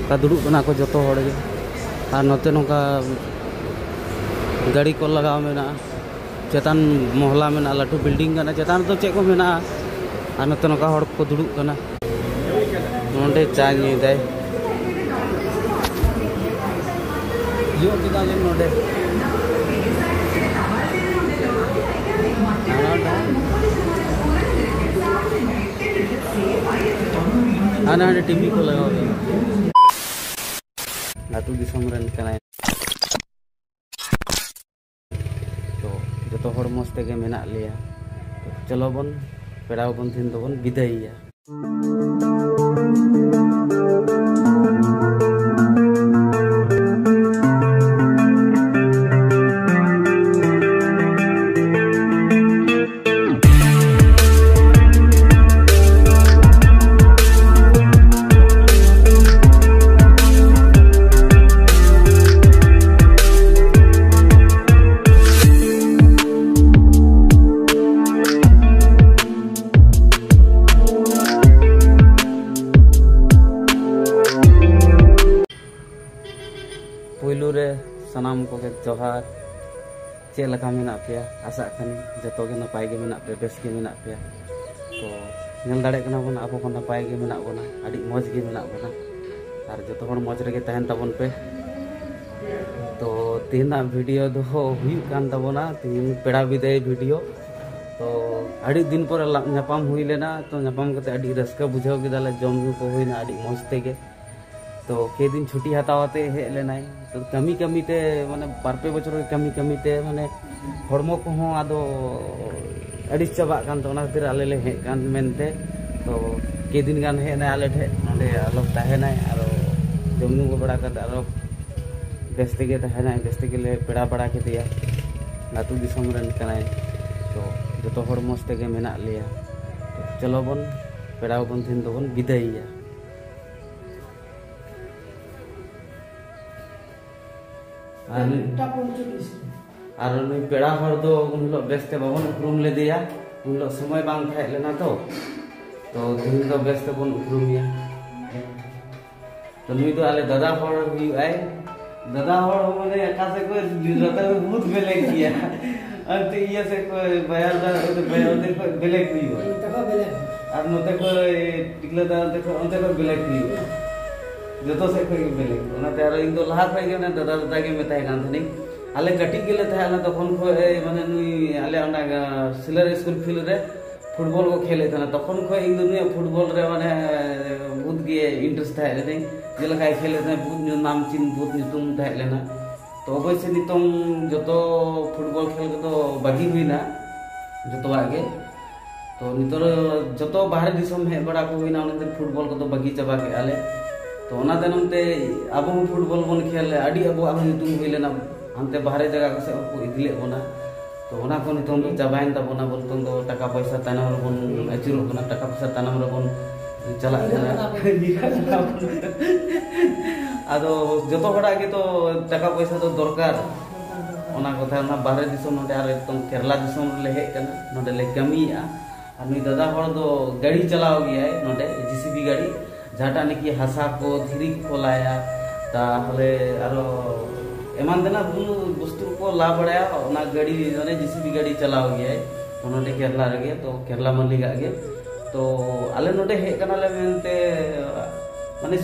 का दुड़ुब कना को जतो हड़ गे और नोते नोका गाड़ी को लगाव मेना चेतान मोहला मेना लाटू बिल्डिंग कना चेतान तो चेक को मेना और नोते नोका हड़ को दुड़ुब कना नोंडे चा न्यूदाय यो किदाले नोंडे आना टीवी को लगाओ लाटू दिसम रन कनाय तो जतो हड़ मस्त के मेना लिया तो चलो बन पेड़ा बन दिन तो बन विदाईया पुलू रे सनाम को के जोहार चे लका मेना पे आशा खानी जतो के नपाय के मेना पे बेस के मेना पे तो नेल दाड़े कना बन आबो को नपाय के मेना बना आडी मौज के मेना बना और जतो हर मौज रे तहन तबन पे तो तीना वीडियो दो हुई कान तबना तीन पेड़ा विदाय वीडियो तो आडी दिन पर नापाम हुई लेना तो नापाम कते आडी रस्का बुझाव केदाले जम नु को हुईना आडी मौज तेगे तो के दिन छुट्टी हतावते हे लेनाय तो कमी कमी ते माने बार पे बछर कमी कमी ते माने हड़मो को हो आदो अड़ी चाबा कान तो ना खातिर आले ले हे कान मेनते तो के दिन गान हे ना आले ठे नडे आलो ताहेनाय आरो जमनु को बड़ा करते आरो बेस्ते के ताहेनाय बेस्ते के ले पेड़ा बड़ा के दिया लातू दिसम रन कनाय तो जतो हड़ मस्त के मेना लिया तो चलो बन पेड़ा बन दिन तो बन विदाईया और पेड़ा हर दो उन बेस्ते बाबन उपरूम ले दिया उन समय बांग थाय लेना तो दिन दो बेस्ते बन उपरूमिया तो नुई तो आले दादा हर हुई आए दादा हर माने एका से कोई रता बहुत बेले किया अंत ये से कोई बयार दा तो बयार दे कोई बेले हुई तका बेले और नते कोई टिकले दा देखो अंते कोई बेले हुई जतो से कोई बेले ओना ते आरो इन दो लाहा खय के दादा दादा के मेताय कान थनी आले कटी गेले थाला तखन को माने नुई आले ओना सिलर स्कूल फील्ड रे फुटबॉल को खेले था तखन को इन दुनिया फुटबॉल रे माने बहुत गे इंटरेस्ट थाय रे जेला काय खेले था बहुत नाम चिन बहुत नितुम थाय लेना तो अवश्य नितम जतो फुटबॉल खेल के तो बागी हुईना जतो आगे तो नितर जतो बाहर दिसम हे बड़ा को हुईना ओने फुटबॉल को तो बागी चाबा के आले तो ओना तनम ते अब फुटबॉल बन खेल आडी अब नितुम हुई लेना अंते बाहरे जगह से को इदिले बना तो ओना को नितुम तो चाबाइन तबना बोलतन तो टाका पैसा तानाम रे बन अचुरो बना टाका पैसा तानाम रे बन चला लेना आदो जतो बड़ा के तो टाका पैसा तो दरकार ओना कथा ना बाहरे दिसम नोडे आर एकदम केरला दिसम ले हे कना नोडे ले कमिया और नुई दादा हर दो गाड़ी चलाव गया नोडे जीसीबी गाड़ी झाटा निकी हासा को धीरी को लाया ताहले आरो एमान देना वस्तु को ला बड़ाया ओना गाड़ी माने जीसीबी गाड़ी चलाव गया नोडे केरला रे तो केरला मल्लिगा गे तो आले नोडे हे कना ले मेनते माने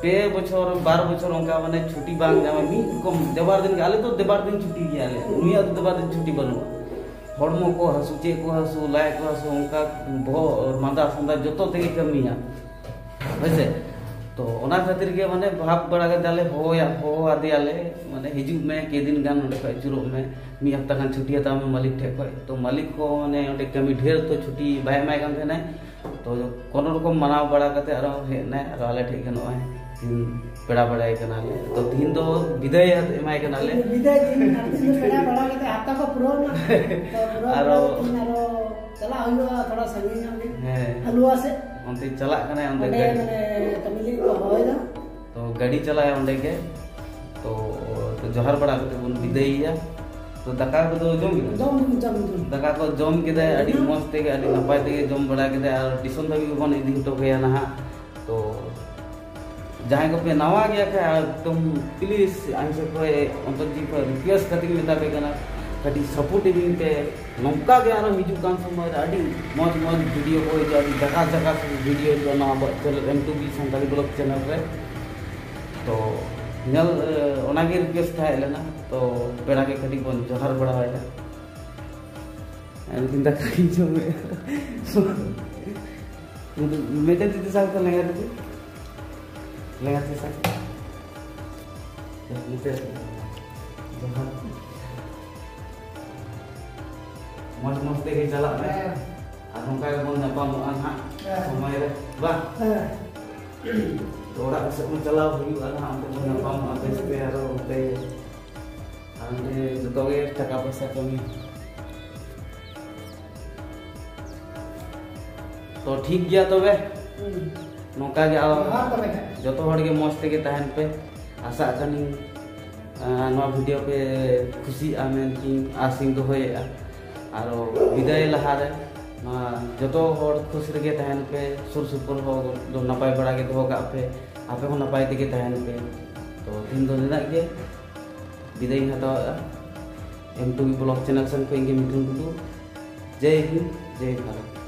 पे बछर 12 बछर ओंका माने छुट्टी बांग जामे मी कम देबार दिन आले तो देबार दिन छुट्टी गया आले उनिया तो देबार दिन छुट्टी बनो हड़मो को हसु चे को हसु लाय को हसु ओंका भो मादा संदा जतो तेगे कमिया वैसे तो ओना खातिर के माने भाग बड़ा के दाले हो आदि आले माने हिजु में के दिन गान ओडे खय चुरो में मी हफ्ता गान छुट्टी हता में मालिक ठे खय तो मालिक को माने ओडे कमी ढेर तो छुट्टी बाय माय गान थेना तो कोनो रकम मनाव बड़ा कते आरो हे ना आरो आले ठे के नय दिन पेड़ा बड़ाय कनाले तो दिन दो विदाय एमाय कनाले विदाय दिन पेड़ा बड़ा कते हफ्ता को पुरो ना आरो चला हुआ थोड़ा संगीन में हलवा से अंते चला कने अंते गाड़ी तमिली को होयदा तो गाड़ी चलाया अंडे के तो जोहर बड़ा कते बन विदाईया तो दाका को तो जम दाका को जम के दे अडी मस्त के अडी नपाय ते जम बड़ा के दे और टिसन धबी बन इदी तो गया ना तो जहाँ को पे नवा गया क्या तुम प्लीज आंसर को अंतर जी को रिक्वेस्ट करती मेता पे करना कटी सपोर्ट इविंग पे नौका के आरो हिजू कान समय अड़ी मौज मौज वीडियो को जो अभी जगह जगह वीडियो जो ना channel M2B Santali blog channel पे तो नल ओना के रिक्वेस्ट था लेना तो पेड़ा के कटी बन जोहर बड़ा है एंड दा काई जो मेटे दीदी साहब का लगा दे लगा थे साहब मेटे जोहर मौज मौज देखे चला में और नौका के बन नापाम आना समय रे बा तो ओड़ा से में चला हुई आना हम तो नापाम आते से आरो होते आने जो के टका पैसा कमी तो ठीक गया तो वे नौका के जो तो हड़ के मौज ते के तहन पे आशा कनी नवा वीडियो पे खुशी आमेन की आसिंग दो होए और विदाय लहारे जो तो हड़ खुश रगे तहन पे सुर सुपुर हो जो नपाय बड़ा के दो पे आपे को नपाय ते के तहन पे तो दिन दो दिन के विदाय हटावा M2B ब्लॉग चैनल सन को इंगे मिटूं जय हिंद जय भारत।